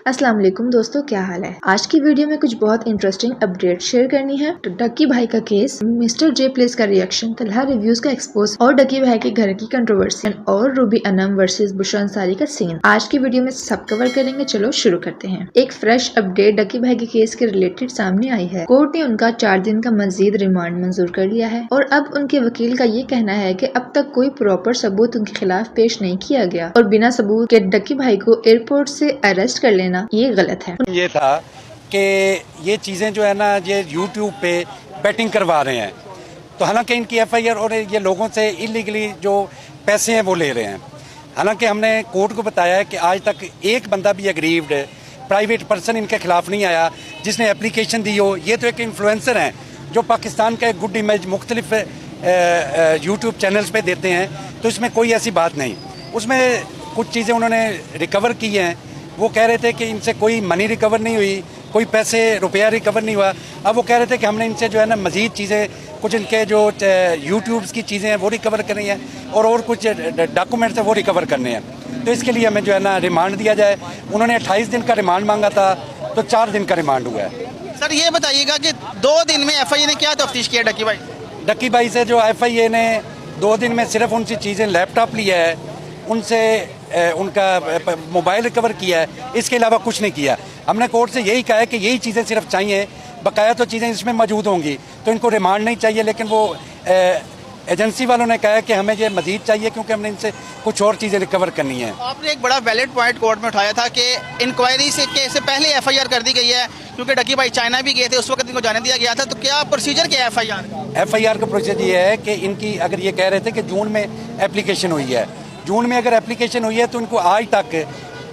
अस्सलाम वालेकुम दोस्तों, क्या हाल है। आज की वीडियो में कुछ बहुत इंटरेस्टिंग अपडेट शेयर करनी है। तो डक्की भाई का केस, मिस्टर जे प्लेस का रिएक्शन, तलहा रिव्यूज का एक्सपोज और डक्की भाई के घर की कंट्रोवर्सी और रूबी अनम वर्सेस बुशरा अंसारी का सीन आज की वीडियो में सब कवर करेंगे। चलो शुरू करते हैं। एक फ्रेश अपडेट डक्की भाई के केस के रिलेटेड सामने आई है। कोर्ट ने उनका 4 दिन का मजीद रिमांड मंजूर कर लिया है और अब उनके वकील का ये कहना है कि अब तक कोई प्रॉपर सबूत उनके खिलाफ पेश नहीं किया गया और बिना सबूत के डक्की भाई को एयरपोर्ट से अरेस्ट कर लेना ये गलत है। ये था कि ये चीज़ें जो है ना, ये यूट्यूब पे बैटिंग करवा रहे हैं, तो हालांकि इनकी एफआईआर और ये लोगों से इलीगली जो पैसे हैं वो ले रहे हैं। हालांकि हमने कोर्ट को बताया है कि आज तक एक बंदा भी अग्रीव्ड प्राइवेट पर्सन इनके खिलाफ नहीं आया जिसने एप्लीकेशन दी हो। ये तो एक इन्फ्लुएंसर हैं जो पाकिस्तान का एक गुड इमेज मुख्तलिफ यूट्यूब चैनल्स पे देते हैं, तो इसमें कोई ऐसी बात नहीं। उसमें कुछ चीज़ें उन्होंने रिकवर की हैं। वो कह रहे थे कि इनसे कोई मनी रिकवर नहीं हुई, कोई पैसे रुपया रिकवर नहीं हुआ। अब वो कह रहे थे कि हमने इनसे जो है ना मज़ीद चीज़ें, कुछ इनके जो यूट्यूब्स की चीज़ें हैं वो रिकवर करनी है और कुछ डॉक्यूमेंट्स हैं वो रिकवर करने हैं। तो इसके लिए हमें जो है ना रिमांड दिया जाए। उन्होंने 28 दिन का रिमांड मांगा था, तो 4 दिन का रिमांड हुआ है। सर ये बताइएगा कि 2 दिन में एफआईए ने क्या तफ्तीश किया डक्की भाई? डक्की भाई से जो एफआईए ने 2 दिन में सिर्फ उनसे चीज़ें, लैपटॉप लिया है, उनसे उनका मोबाइल रिकवर किया है, इसके अलावा कुछ नहीं किया। हमने कोर्ट से यही कहा है कि यही चीज़ें सिर्फ चाहिए, बकाया तो चीज़ें इसमें मौजूद होंगी, तो इनको रिमांड नहीं चाहिए। लेकिन वो एजेंसी वालों ने कहा है कि हमें ये मजीद चाहिए क्योंकि हमने इनसे कुछ और चीज़ें रिकवर करनी है। आपने एक बड़ा वैलिड पॉइंट कोर्ट में उठाया था कि इंक्वायरी से पहले एफआईआर कर दी गई है, क्योंकि डक्की भाई चाइना भी गए थे, उस वक्त इनको जाने दिया गया था। तो क्या प्रोसीजर क्या है एफआईआर का प्रोसीजर ये है कि इनकी, अगर ये कह रहे थे कि जून में एप्लीकेशन हुई है, जून में अगर एप्लीकेशन हुई है तो इनको आज तक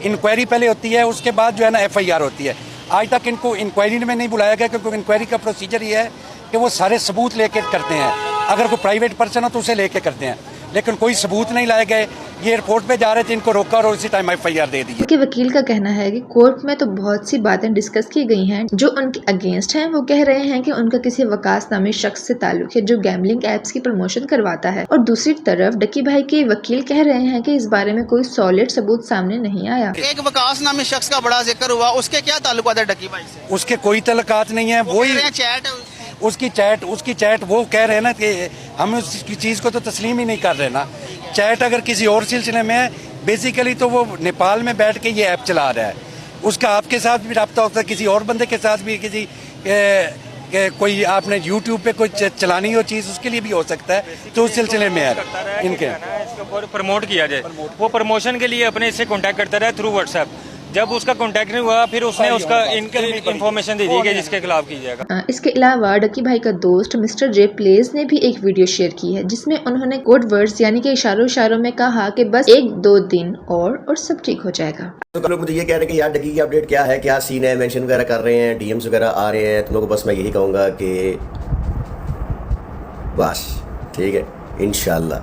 इंक्वायरी पहले होती है, उसके बाद जो है ना एफआईआर होती है। आज तक इनको इंक्वायरी में नहीं बुलाया गया क्योंकि इंक्वायरी का प्रोसीजर ये है कि वो सारे सबूत लेके करते हैं। अगर कोई प्राइवेट पर्सन हो तो उसे लेके करते हैं, लेकिन कोई सबूत नहीं लाए गए। ये एयरपोर्ट पे जा रहे थे, इनको रोका और उसी टाइम एफआईआर दे दी। उनके वकील का कहना है कि कोर्ट में तो बहुत सी बातें डिस्कस की गई हैं जो उनके अगेंस्ट हैं। वो कह रहे हैं कि उनका किसी वकास नामी शख्स से ताल्लुक है जो गैम्बलिंग एप्स की प्रमोशन करवाता है, और दूसरी तरफ डक्की भाई के वकील कह रहे हैं कि इस बारे में कोई सॉलिड सबूत सामने नहीं आया। एक वकास नामी शख्स का बड़ा जिक्र हुआ, उसके क्या ताल्लुकात है डक्की भाई से? उसके कोई ताल्लुकात नहीं है। वही चैट है उसकी चैट वो कह रहे हैं ना कि हम उस चीज़ को तो तस्लीम ही नहीं कर रहे ना। चैट अगर किसी और सिलसिले में है, बेसिकली तो वो नेपाल में बैठ के ये ऐप चला रहा है, उसका आपके साथ भी रब्ता होता है, किसी और बंदे के साथ भी, किसी कोई आपने यूट्यूब पे कोई चलानी हो चीज़, उसके लिए भी हो सकता है, तो उस सिलसिले में है इनके प्रमोट किया जाए। वो प्रमोशन के लिए अपने इससे कॉन्टैक्ट करता रहा थ्रू व्हाट्सएप। जब उसका कांटेक्ट नहीं हुआ फिर उसने उसका इन्फॉर्मेशन दे दी कि जिसके खिलाफ की जाएगा। इसके अलावा डक्की भाई का दोस्त मिस्टर जे प्लेस ने भी एक वीडियो शेयर की है जिसमें उन्होंने कोड वर्ड्स यानी कि इशारों में कहा कि बस 1-2 दिन और सब ठीक हो जाएगा। तो लोग मुझे ये कह रहे हैं कि यार डक्की की अपडेट क्या है, क्या सीन है, मेंशन वगैरह कर रहे हैं, डीएम्स वगैरह आ रहे हैं। तुम लोगों को बस मैं यही कहूँगा कि बस ठीक है, इंशाल्लाह,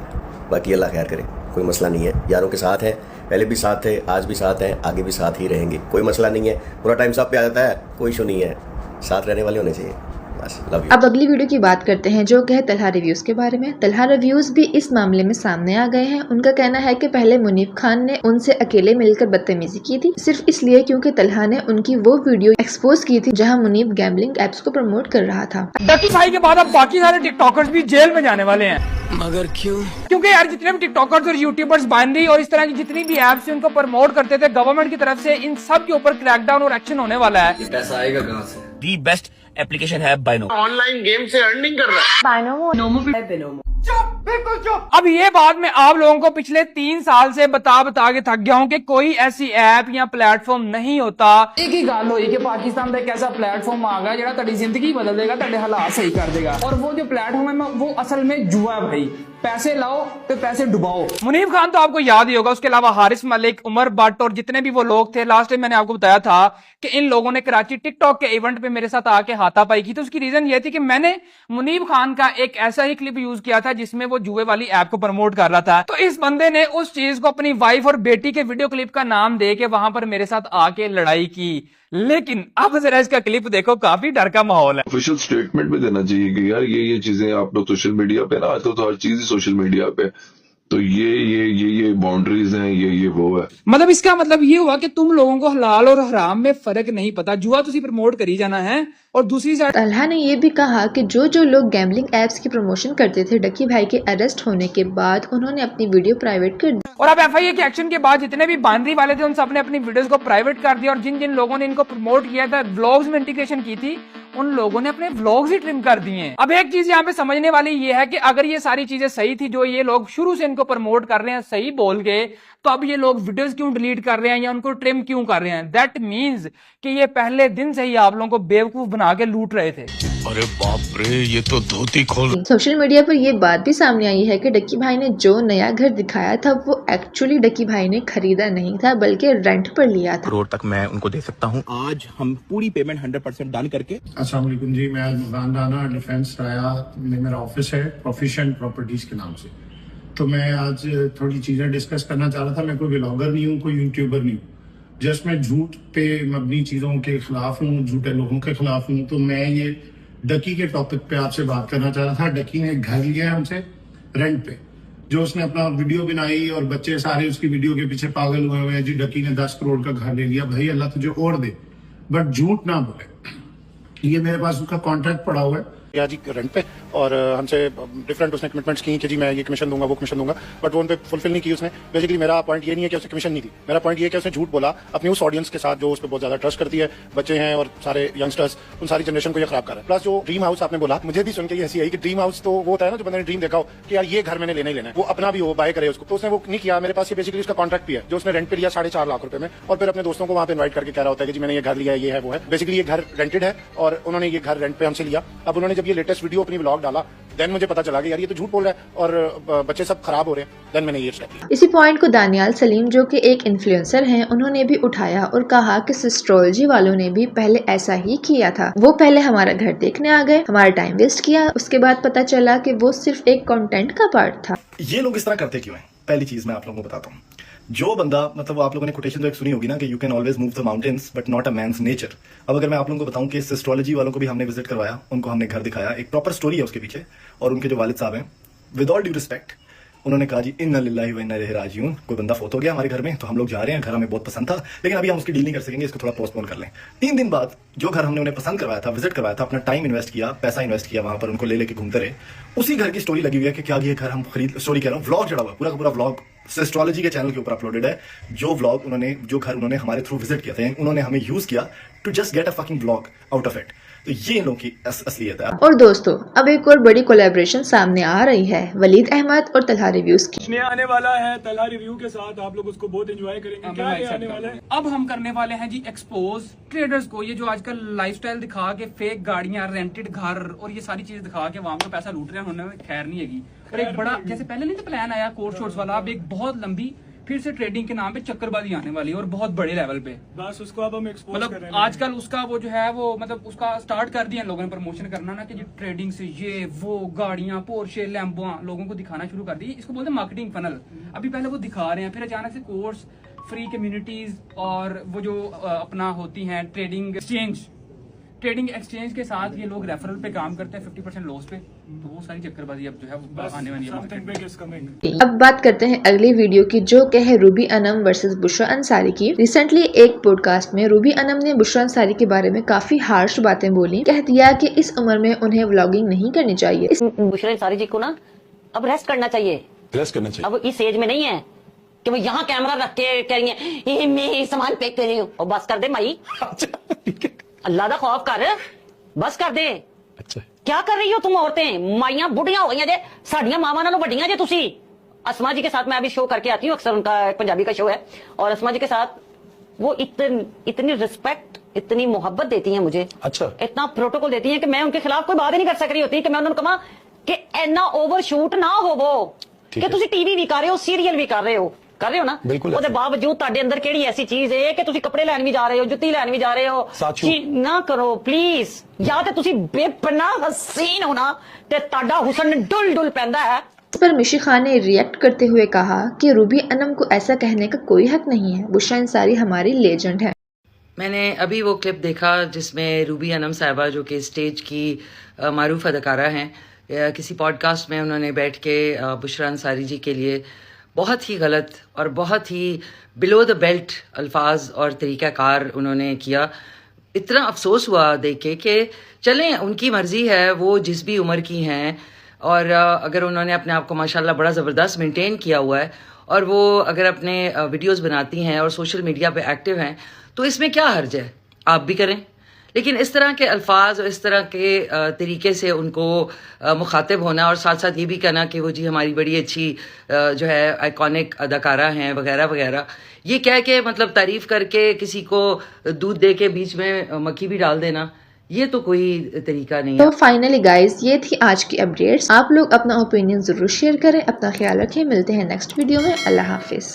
बाकी अल्लाह खैर करे, कोई मसला नहीं है। यारों के साथ हैं, पहले भी साथ थे, आज भी साथ हैं, आगे भी साथ ही रहेंगे, कोई मसला नहीं है। पूरा टाइम सब पे आ जाता है, कोई इशू नहीं है, साथ रहने वाले होने चाहिए। बस लव यू। अब अगली वीडियो की बात करते हैं जो कि है तलहा रिव्यूज के बारे में। तलहा रिव्यूज भी इस मामले में सामने आ गए हैं। उनका कहना है कि पहले मुनीब खान ने उनसे अकेले मिलकर बदतमीजी की थी, सिर्फ इसलिए क्योंकि तलहा ने उनकी वो वीडियो एक्सपोज की थी जहां मुनीब गैम्बलिंग एप्स को प्रमोट कर रहा था। डक्की भाई के बाद अब बाकी सारे टिकटॉकर्स भी जेल में जाने वाले हैं। मगर क्यों? क्योंकि यार जितने भी टिकटॉकर्स और यूट्यूबर्स बाइनरी और इस तरह की जितनी भी एप्स उनको प्रमोट करते थे गवर्नमेंट की तरफ से, इन सब के ऊपर क्रैकडाउन और एक्शन होने वाला है। पैसा आएगा कहाँ से? दी बेस्ट एप्लीकेशन है बाइनो। ऑनलाइन गेम से अर्निंग कर रहा है। चुप, बिल्कुल चुप। अब ये बात मैं आप लोगों को पिछले 3 साल से बता के थक गया हूँ कि कोई ऐसी ऐप या प्लेटफॉर्म नहीं होता। एक ही गल हुई कि पाकिस्तान का एक ऐसा प्लेटफॉर्म आ गया जो तेरी जिंदगी बदल देगा, तेरे हालात सही कर देगा। और वो जो प्लेटफॉर्म है वो असल में जुआ है भाई, पैसे लाओ तो पैसे डुबाओ। मुनीब खान तो आपको याद ही होगा, उसके अलावा हारिस मलिक, उमर भट्ट और जितने भी वो लोग थे, लास्ट टाइम मैंने आपको बताया था कि इन लोगों ने कराची टिकटॉक के इवेंट पे मेरे साथ आके हाथापाई की। तो उसकी रीजन ये थी कि मैंने मुनीब खान का एक ऐसा ही क्लिप यूज किया था जिसमें वो जुए वाली ऐप को प्रमोट कर रहा था। तो इस बंदे ने उस चीज को अपनी वाइफ और बेटी के वीडियो क्लिप का नाम दे के वहां पर मेरे साथ आके लड़ाई की। लेकिन अब जरा इसका क्लिप देखो, काफी डर का माहौल है। ऑफिशियल स्टेटमेंट भी देना चाहिए कि यार ये चीजें आप लोग सोशल मीडिया पे ना, आजकल तो हर चीज ही सोशल मीडिया पे, तो ये बाउंड्रीज हैं, ये वो है। मतलब इसका मतलब ये हुआ कि तुम लोगों को हलाल और हराम में फर्क नहीं पता, जुआ तुसी प्रमोट करी जाना है। और दूसरी साइड तलहा ने ये भी कहा कि जो लोग गैम्बलिंग एप्स की प्रमोशन करते थे, डकी भाई के अरेस्ट होने के बाद उन्होंने अपनी वीडियो प्राइवेट कर दी। और अब एफआईए के एक्शन के बाद जितने भी बांद्री वाले थे उन सबने अपनी वीडियोस को प्राइवेट कर दिया, और जिन जिन लोगों ने इनको प्रमोट किया था, व्लॉग्स में इंटीग्रेशन की थी, उन लोगों ने अपने व्लॉग्स ही ट्रिम कर दिए हैं। अब एक चीज यहाँ पे समझने वाली ये है कि अगर ये सारी चीजें सही थी, जो ये लोग शुरू से इनको प्रमोट कर रहे हैं सही बोल के, तो अब ये लोग वीडियोस क्यों डिलीट कर रहे हैं या उनको ट्रिम क्यों कर रहे हैं? दैट मीन्स कि ये पहले दिन से ही आप लोगों को बेवकूफ बना के लूट रहे थे। अरे बाप रे, ये तो धोती खोल। सोशल मीडिया पर ये बात भी सामने आई है कि डकी भाई ने जो नया घर दिखाया था वो एक्चुअली डकी भाई ने खरीदा नहीं था, बल्कि रेंट पर लिया था। करोड़ तक मैं उनको दे सकता हूँ। आज हम पूरी पेमेंट 100% डन करके। अस्सलाम वालेकुम जी, मैं मुज़ान राना, डिफेंस राया में मेरा ऑफिस है, प्रोफिशिएंट प्रॉपर्टीज के नाम से। तो मैं आज थोड़ी चीज़ें डिस्कस करना चाह रहा था। मैं कोई व्लॉगर नहीं हूँ, कोई यूट्यूबर नहीं हूँ, जस्ट मैं झूठ पे मबनी चीज़ों के खिलाफ हूँ, झूठे लोगों के खिलाफ हूँ। तो मैं ये डकी के टॉपिक पे आपसे बात करना चाह रहा था। डकी ने एक घर लिया है हमसे रेंट पे, जो उसने अपना वीडियो बनाई और बच्चे सारे उसकी वीडियो के पीछे पागल हुए हुए हैं जी, डकी ने 10 करोड़ का घर ले लिया। भाई अल्लाह तुझे और दे, बट झूठ ना बोले। ये मेरे पास उसका कॉन्ट्रैक्ट पड़ा हुआ है या जी रेंट पे, और हमसे डिफरेंट उसने कमिटमेंट्स की कि जी मैं ये कमीशन दूंगा, वो कमीशन दूंगा, बट वो उन पे फुलफिल नहीं की उसने। बेसिकली मेरा पॉइंट ये नहीं है कि उसने कमीशन नहीं दी, मेरा पॉइंट ये है कि उसने झूठ बोला अपनी उस ऑडियंस के साथ जो उस पर बहुत ज्यादा ट्रस्ट करती है, बच्चे हैं और सारे यंगस्टर्स, उन सारी जनरेशन को ये खराब कर रहा है। प्लस जो ड्रीम हाउस आपने बोला, मुझे भी सुन के ये हंसी आई कि ड्रीम हाउस तो वो होता है ना, जो बंदे ने ड्रीम देखा हो कि यार ये घर मैंने लेना ही लेना है, वो अपना भी हो, बाय करे उसको, तो उसने वो नहीं किया। मेरे पास ये बेसिकली उसका कॉन्ट्रैक्ट भी है जो उसने रेंट पे लिया 4.5 लाख रुपए में, और फिर अपने दोस्तों को वहाँ पे इन्वाइट करके कह रहा होता है कि जी मैंने ये घर लिया है, ये है वो है। बेसिकली ये घर रेंटेड है और उन्होंने ये घर रेंट पे हमसे लिया। अब उन्होंने जब ये लेटेस्ट वीडियो अपनी व्लॉग डाला, देन मुझे पता चला कि यार ये तो झूठ बोल रहा है और बच्चे सब खराब हो रहे हैं। देन मैंने ये स्टेप लिया। इसी पॉइंट को दानियाल सलीम, जो कि एक इन्फ्लुएंसर हैं, उन्होंने भी उठाया और कहा कि सिस्ट्रोलॉजी वालों ने भी पहले ऐसा ही किया था। वो पहले हमारा घर देखने आ गए, हमारा टाइम वेस्ट किया, उसके बाद पता चला कि वो सिर्फ एक कंटेंट का पार्ट था। ये लोग इस तरह करते क्यों हैं? पहली चीज मैं आप लोगों को बताता हूँ। जो बंदा, मतलब आप लोगों ने कोटेशन तो एक सुनी होगी ना कि you can always move the mountains but not a man's nature. अब अगर मैं आप लोगों को बताऊं कि एस्ट्रोलॉजी वालों को भी हमने विजिट करवाया, उनको हमने घर दिखाया, एक प्रॉपर स्टोरी है उसके पीछे, और उनके जो वालिद साहब हैं, विद ऑल ड्यू रिस्पेक्ट, उन्होंने कहा जी इन्ना लिल्लाहि व इन्ना इलैहि राजिऊन, कोई बंदा फोत हो गया हमारे घर में, तो हम लोग जा रहे हैं, घर हमें बहुत पसंद था लेकिन अभी हम उसकी डील नहीं कर सकेंगे, इसको थोड़ा पोस्टपोन कर लें। 3 दिन बाद जो घर हमने उन्हें पसंद करवाया था, विजिट करवाया था, अपना टाइम इन्वेस्ट किया, पैसा इन्वेस्ट किया, वहां पर उनको ले लेके घूमते रहे, उसी घर की स्टोरी लगी हुई है कि क्या ये घर हम खरीद, स्टोरी कह रहा हूँ, व्लॉग चढ़ा हुआ, पूरा का पूरा व्लॉग एस्ट्रोलॉजी के चैनल के ऊपर अपलोडेड है। जो व्लॉग उन्होंने, जो घर उन्होंने हमारे थ्रू विजिट किया था, उन्होंने हमें यूज किया to just get a fucking vlog out of it. तो ये इन लोगों की असलियत है। और दोस्तों, अब एक और बड़ी कोलैबोरेशन सामने आ रही है वलीद अहमद और तलहा रिव्यूज की। आने वाला है तलहा रिव्यू के साथ, आप लोग उसको बहुत एंजॉय करेंगे। क्या आने वाला है? अब हम करने वाले हैं जी एक्सपोज ट्रेडर्स को, ये जो आजकल लाइफस्टाइल दिखा के फेक गाड़ियां, रेंटेड घर और ये सारी चीजें दिखा के वहां पे पैसा लूट रहे हैं, उन्होंने खैर नहीं है। और एक बड़ा, जैसे पहले नहीं तो प्लान आया कोर्ट शोर्ट्स वाला, अब एक बहुत लंबी फिर से ट्रेडिंग के नाम पे चक्करबाजी आने वाली है और बहुत बड़े लेवल पे। बस उसको अब हम एक्सपोज कर रहे हैं। आजकल उसका वो जो है वो, मतलब उसका स्टार्ट कर दिया लोगों ने प्रमोशन करना ना, कि जो ट्रेडिंग से ये वो गाड़ियां, पोर्शे, लैम्बो लोगों को दिखाना शुरू कर दी। इसको बोलते हैं मार्केटिंग फनल। अभी पहले वो दिखा रहे हैं, फिर अचानक से कोर्स, फ्री कम्युनिटीज और वो जो अपना होती हैं ट्रेडिंग एक्सचेंज के साथ ये लोग रेफरल पे काम करते हैं 50% लॉस पे, तो वो सारी चक्करबाजी अब जो है आने वाली है। अब बात करते हैं अगली वीडियो की, जो कि है रूबी अनम वर्सेस बुशरा अंसारी की। रिसेंटली एक पॉडकास्ट में रूबी अनम ने बुशरा अंसारी के बारे में काफी हार्श बातें बोली। कह दिया कि इस उम्र में उन्हें व्लॉगिंग नहीं करनी चाहिए। बुशरा अंसारी जी को ना अब रेस्ट करना चाहिए, अब इस एज में नहीं है कि वो यहाँ कैमरा रख के कह रही है मैं सामान पैक कर रही हूँ। और बस कर दे माई, अल्लाह दा खौफ कर, बस कर दे। अच्छा क्या कर रही हो तुम औरतें? माइयां बुढ़ियां हो गई जे, साडियां मावां नालों वड्डियां जे तुसी। असमा जी के साथ मैं अभी शो करके आती हूँ, अक्सर उनका पंजाबी का शो है, और असमा जी के साथ वो इतनी रिस्पेक्ट, इतनी मोहब्बत देती हैं मुझे, अच्छा इतना प्रोटोकॉल देती हैं कि मैं उनके खिलाफ कोई बात ही नहीं कर सक रही होती, कि मैं उन्होंने कहा कि इतना ओवर शूट ना हो वो, कि तुसी टीवी भी कर रहे हो, सीरियल भी कर रहे हो ना, ਉਹਦੇ ਬਾਵਜੂਦ ਤੁਹਾਡੇ ਅੰਦਰ ਕਿਹੜੀ ਐਸੀ ਚੀਜ਼ ਹੈ ਕਿ ਤੁਸੀਂ ਕੱਪੜੇ ਲੈਣ ਵੀ ਜਾ ਰਹੇ ਹੋ, ਜੁੱਤੀ ਲੈਣ ਵੀ ਜਾ ਰਹੇ ਹੋ? ਨਾ ਕਰੋ ਪਲੀਜ਼। ਜਾਂ ਤੇ ਤੁਸੀਂ ਬੇਪਨਾਹ ਹਸੀਨ ਹੋ ਨਾ, ਤੇ ਤੁਹਾਡਾ ਹੁਸਨ ਡੁੱਲ ਡੁੱਲ ਪੈਂਦਾ ਹੈ। इस पर मिशी खान ने रिएक्ट करते हुए कहा कि रूबी अनम को ऐसा कहने का कोई हक नहीं है, बुशरा अंसारी हमारी लेजेंड है। मैंने अभी वो क्लिप देखा जिसमें रूबी अनम साहिबा, जो कि स्टेज की मारूफ अदाकारा हैं, किसी पॉडकास्ट में उन्होंने बैठ के बुशरा अंसारी जी के लिए बहुत ही गलत और बहुत ही बिलो द बेल्ट अल्फाज और तरीक़ाकार उन्होंने किया। इतना अफसोस हुआ देख के कि चलें, उनकी मर्ज़ी है, वो जिस भी उम्र की हैं, और अगर उन्होंने अपने आप को माशाल्लाह बड़ा ज़बरदस्त मेंटेन किया हुआ है और वो अगर अपने वीडियोस बनाती हैं और सोशल मीडिया पे एक्टिव हैं, तो इसमें क्या हर्ज है, आप भी करें। लेकिन इस तरह के अल्फाज और इस तरह के तरीके से उनको मुखातिब होना और साथ साथ ये भी कहना कि वो जी हमारी बड़ी अच्छी जो है आइकॉनिक अदाकारा हैं वगैरह वगैरह, ये कह के मतलब तारीफ़ करके किसी को दूध दे के बीच में मक्खी भी डाल देना, ये तो कोई तरीका नहीं है। तो फाइनली गाइज, ये थी आज की अपडेट्स। आप लोग अपना ओपिनियन जरूर शेयर करें, अपना ख्याल रखें, मिलते हैं नेक्स्ट वीडियो में। अल्लाह हाफिज।